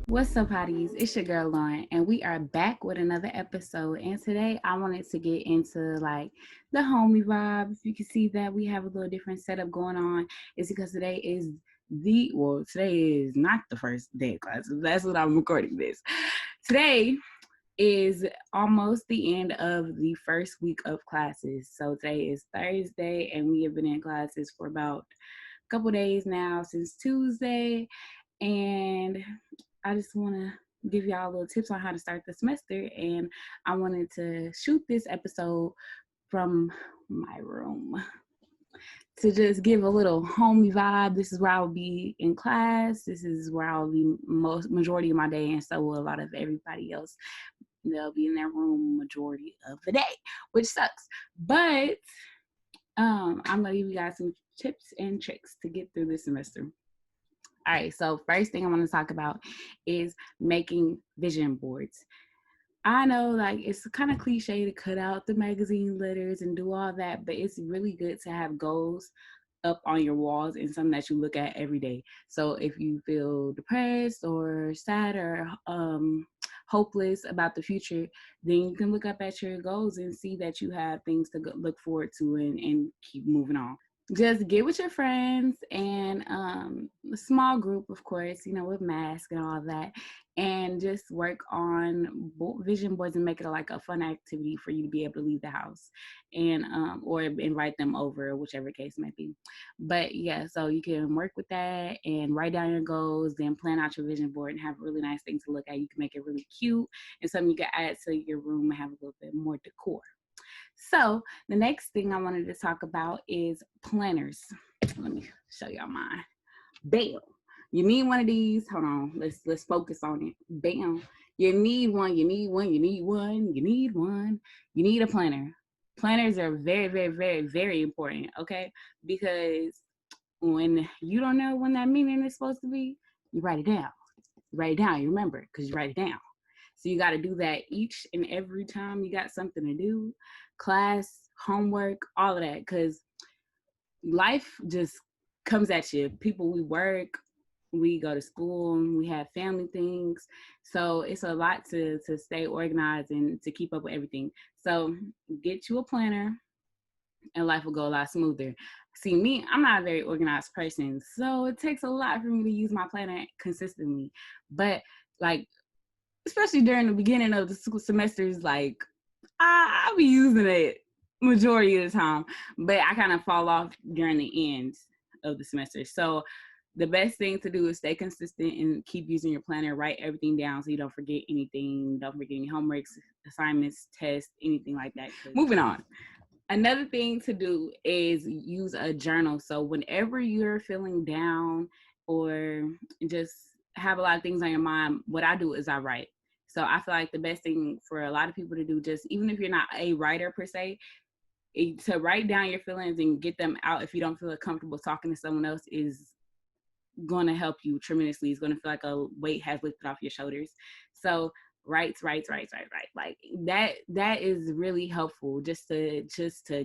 What's up, Hotties? It's your girl Lauren, and we are back with another episode. And today I wanted to get into like the homie vibe. If you can see that we have a little different setup going on, it's because today is today is not the first day of classes. That's what I'm recording this. Today is almost the end of the first week of classes. So today is Thursday, and we have been in classes for about a couple days now, since Tuesday. And I just want to give y'all little tips on how to start the semester. And I wanted to shoot this episode from my room to just give a little homey vibe. This is where I will be in class. This is where I'll be majority of my day, and so will a lot of everybody else. They'll be in their room majority of the day, which sucks. But I'm gonna give you guys some tips and tricks to get through this semester. All right, so first thing I want to talk about is making vision boards. I know, like, it's kind of cliche to cut out the magazine letters and do all that, but it's really good to have goals up on your walls and something that you look at every day. So if you feel depressed or sad or hopeless about the future, then you can look up at your goals and see that you have things to look forward to and keep moving on. Just get with your friends and a small group, of course, with masks and all that, and just work on vision boards and make it like a fun activity for you to be able to leave the house and or invite them over, whichever case might be. But yeah, so you can work with that and write down your goals, then plan out your vision board and have a really nice thing to look at. You can make it really cute and something you can add to your room and have a little bit more decor. So the next thing I wanted to talk about is planners. Let me show y'all mine. Bam. You need one of these. Hold on. Let's focus on it. Bam. You need one. You need one. You need one. You need one. You need a planner. Planners are very, very, very, very important. Okay, because when you don't know when that meeting is supposed to be, you write it down. You write it down. You remember because you write it down. So you got to do that each and every time you got something to do, class, homework, all of that, because life just comes at you. People, we work, we go to school, we have family things. So it's a lot to stay organized and to keep up with everything. So get you a planner and life will go a lot smoother. See, me, I'm not a very organized person, so it takes a lot for me to use my planner consistently. But like, especially during the beginning of the semesters, like I'll be using it majority of the time, but I kind of fall off during the end of the semester. So the best thing to do is stay consistent and keep using your planner. Write everything down so you don't forget anything. Don't forget any homeworks, assignments, tests, anything like that. Moving on. Another thing to do is use a journal. So whenever you're feeling down or just have a lot of things on your mind, what I do is I write. So I feel like the best thing for a lot of people to do, just even if you're not a writer per se, to write down your feelings and get them out if you don't feel comfortable talking to someone else is going to help you tremendously. It's going to feel like a weight has lifted off your shoulders. So write. Like that is really helpful, just to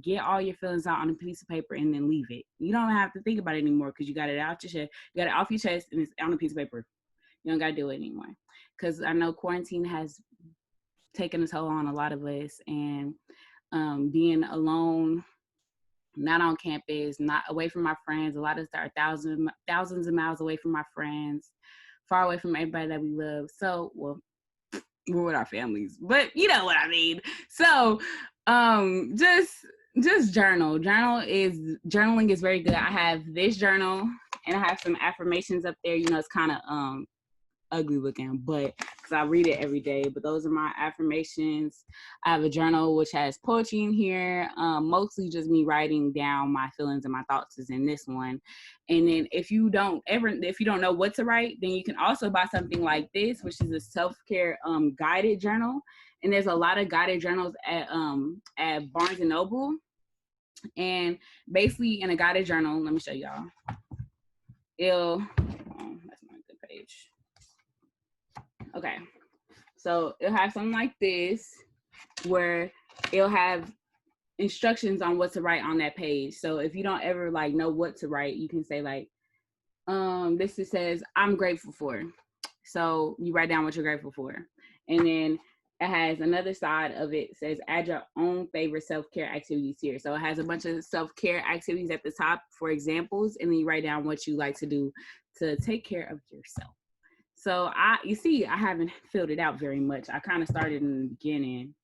get all your feelings out on a piece of paper and then leave it. You don't have to think about it anymore because you got it out your chest. You got it off your chest and it's on a piece of paper. You don't got to do it anymore. Because I know quarantine has taken a toll on a lot of us, and being alone, not on campus, not away from my friends. A lot of us are thousands of miles away from my friends, far away from everybody that we love. So, well, we're with our families, but you know what I mean. So, just journal. Journaling is very good. I have this journal and I have some affirmations up there. It's kind of ugly looking, but because I read it every day. But those are my affirmations. I have a journal which has poetry in here, mostly just me writing down my feelings and my thoughts is in this one. And then if you don't know what to write, then you can also buy something like this, which is a self-care guided journal. And there's a lot of guided journals at Barnes and Noble. And basically in a guided journal, let me show y'all. That's not a good page. Okay, so it'll have something like this where it'll have instructions on what to write on that page. So if you don't ever know what to write, you can say This just says, I'm grateful for. So you write down what you're grateful for. And then it has another side of it, says add your own favorite self-care activities here. So it has a bunch of self-care activities at the top for examples, and then you write down what you like to do to take care of yourself. So you see, I haven't filled it out very much. I kind of started in the beginning,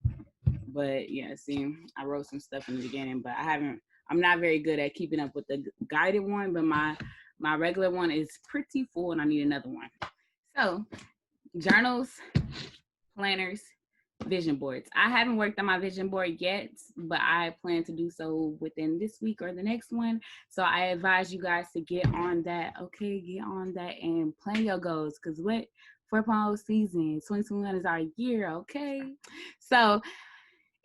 but yeah, see, I wrote some stuff in the beginning, but I'm not very good at keeping up with the guided one, but my regular one is pretty full and I need another one. So journals, planners, vision boards. I haven't worked on my vision board yet, but I plan to do so within this week or the next one. So I advise you guys to get on that. Okay, get on that and plan your goals. Because what 4.0 season 2021 is our year. Okay, so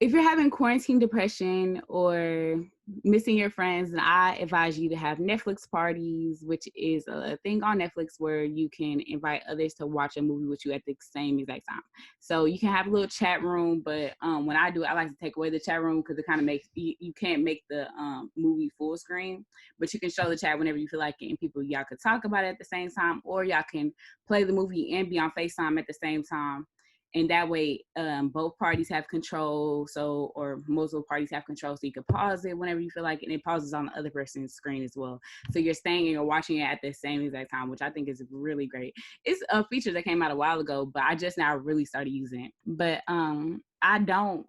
if you're having quarantine depression or missing your friends, then I advise you to have Netflix parties, which is a thing on Netflix where you can invite others to watch a movie with you at the same exact time. So you can have a little chat room, but when I do it, I like to take away the chat room because it kind of makes you can't make the movie full screen, but you can show the chat whenever you feel like it, and people y'all could talk about it at the same time, or y'all can play the movie and be on FaceTime at the same time. And that way, both parties have control. So, or multiple parties have control. So you can pause it whenever you feel like it, and it pauses on the other person's screen as well. So you're staying and you're watching it at the same exact time, which I think is really great. It's a feature that came out a while ago, but I just now really started using it. But I don't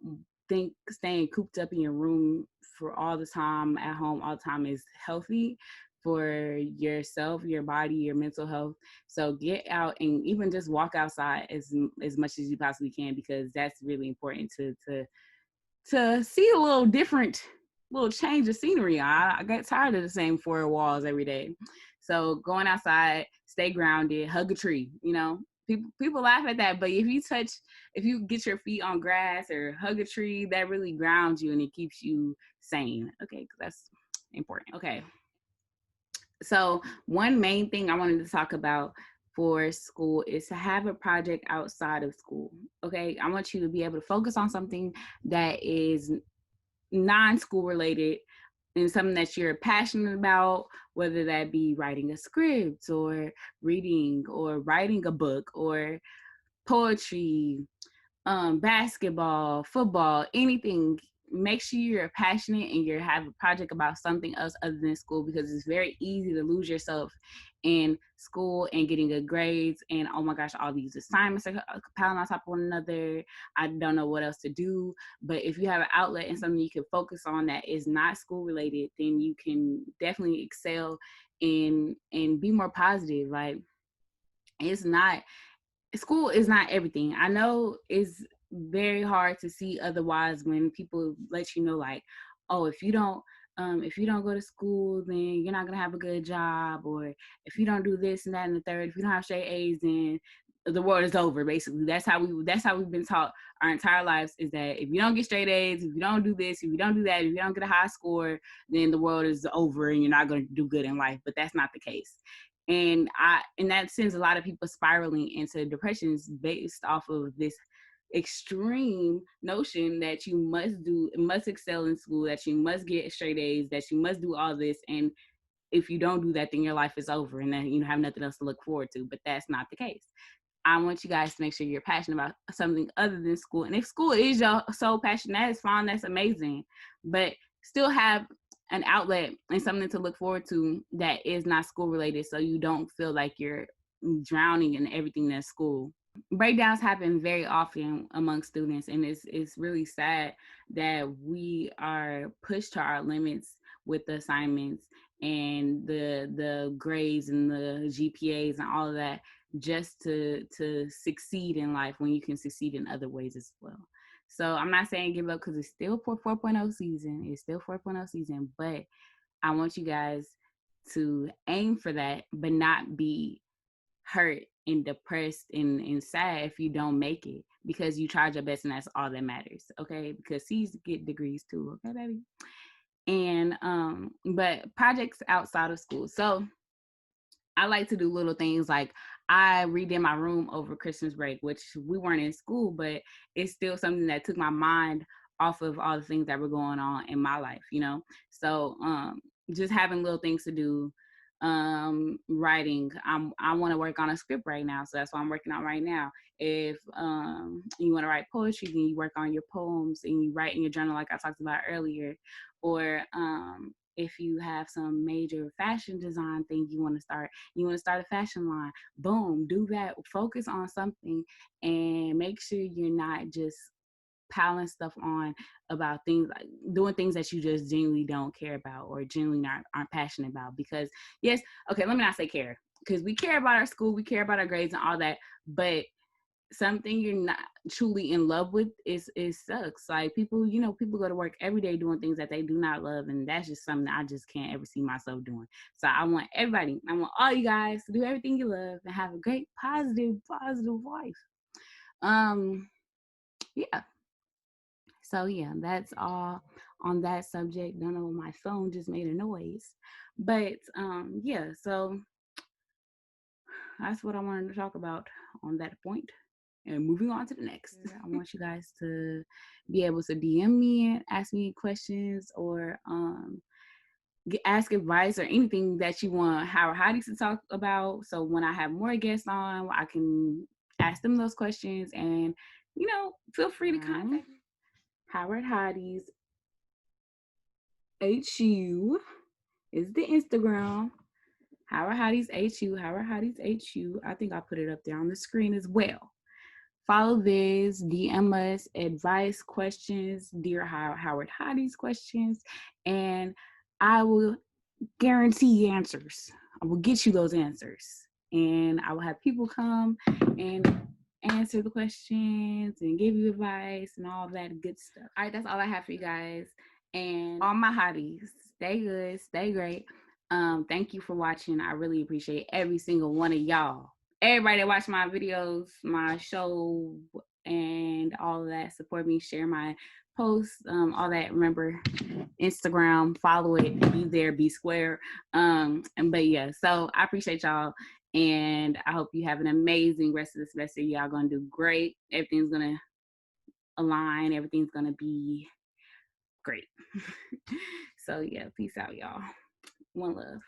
think staying cooped up in your room for all the time at home all the time is healthy for yourself, your body, your mental health. So get out and even just walk outside as much as you possibly can, because that's really important to see a little different, little change of scenery. I got tired of the same four walls every day. So going outside, stay grounded, hug a tree. You know, people laugh at that, but if you get your feet on grass or hug a tree, that really grounds you and it keeps you sane. Okay, because that's important. Okay. So one main thing I wanted to talk about for school is to have a project outside of school. Okay, I want you to be able to focus on something that is non-school related and something that you're passionate about, whether that be writing a script or reading or writing a book or poetry, basketball, football, anything. Make sure you're passionate and you have a project about something else other than school, because it's very easy to lose yourself in school and getting good grades and oh my gosh, all these assignments are piling on top of one another. I don't know what else to do. But if you have an outlet and something you can focus on that is not school related, then you can definitely excel and be more positive. Like, it's not, school is not everything. I know it's very hard to see otherwise when people let you know, like, oh, if you don't go to school, then you're not gonna have a good job, or if you don't do this and that and the third, if you don't have straight A's, then the world is over. Basically, that's how we've been taught our entire lives, is that if you don't get straight A's, if you don't do this, if you don't do that, if you don't get a high score, then the world is over and you're not going to do good in life. But that's not the case. And in that sense, a lot of people spiraling into depressions based off of this extreme notion that you must excel in school, that you must get straight A's, that you must do all this, and if you don't do that, then your life is over, and then you have nothing else to look forward to. But that's not the case. I want you guys to make sure you're passionate about something other than school. And if school is your sole passion, that is fine. That's amazing. But still have an outlet and something to look forward to that is not school related, so you don't feel like you're drowning in everything that's school. Breakdowns happen very often among students, and it's really sad that we are pushed to our limits with the assignments and the grades and the GPAs and all of that, just to succeed in life when you can succeed in other ways as well. So I'm not saying give up, because it's still 4.0 season. It's still 4.0 season, but I want you guys to aim for that, but not be hurt and depressed and sad if you don't make it, because you tried your best and that's all that matters. Okay, because C's get degrees too. Okay, baby. And but projects outside of school. So I like to do little things like I redid my room over Christmas break, which we weren't in school, but it's still something that took my mind off of all the things that were going on in my life, you know? So just having little things to do, Writing. I want to work on a script right now, so that's what I'm working on right now. If you want to write poetry, then you work on your poems and you write in your journal like I talked about earlier. Or if you have some major fashion design thing you want to start a fashion line, boom, do that. Focus on something and make sure you're not just piling stuff on about things, like doing things that you just genuinely don't care about or genuinely aren't passionate about. Because yes, okay, let me not say care, because we care about our school, we care about our grades and all that, but something you're not truly in love with is sucks. Like people go to work every day doing things that they do not love, and that's just something that I just can't ever see myself doing. So I want all you guys to do everything you love and have a great positive life. Yeah. So yeah, that's all on that subject. Don't know, my phone just made a noise. But yeah, so that's what I wanted to talk about on that point. And moving on to the next, I want you guys to be able to DM me and ask me questions, or ask advice or anything that you want Howard Hotties to talk about. So when I have more guests on, I can ask them those questions, and feel free to contact me. Howard Hotties HU is the Instagram. Howard Hotties HU. Howard Hotties HU. I think I put it up there on the screen as well. Follow this, DM us advice, questions, dear Howard Hotties questions, and I will guarantee answers. I will get you those answers, and I will have people come and answer the questions and give you advice and all that good stuff. All right, that's all I have for you guys. And all my hotties, stay good, stay great. Thank you for watching. I really appreciate every single one of y'all. Everybody that watch my videos, my show, and all of that, support me, share my posts, all that. Remember, Instagram, follow it, be there, be square. But yeah, so I appreciate y'all, and I hope you have an amazing rest of the semester. Y'all gonna do great. Everything's gonna align. Everything's gonna be great. So yeah, peace out, y'all. One love.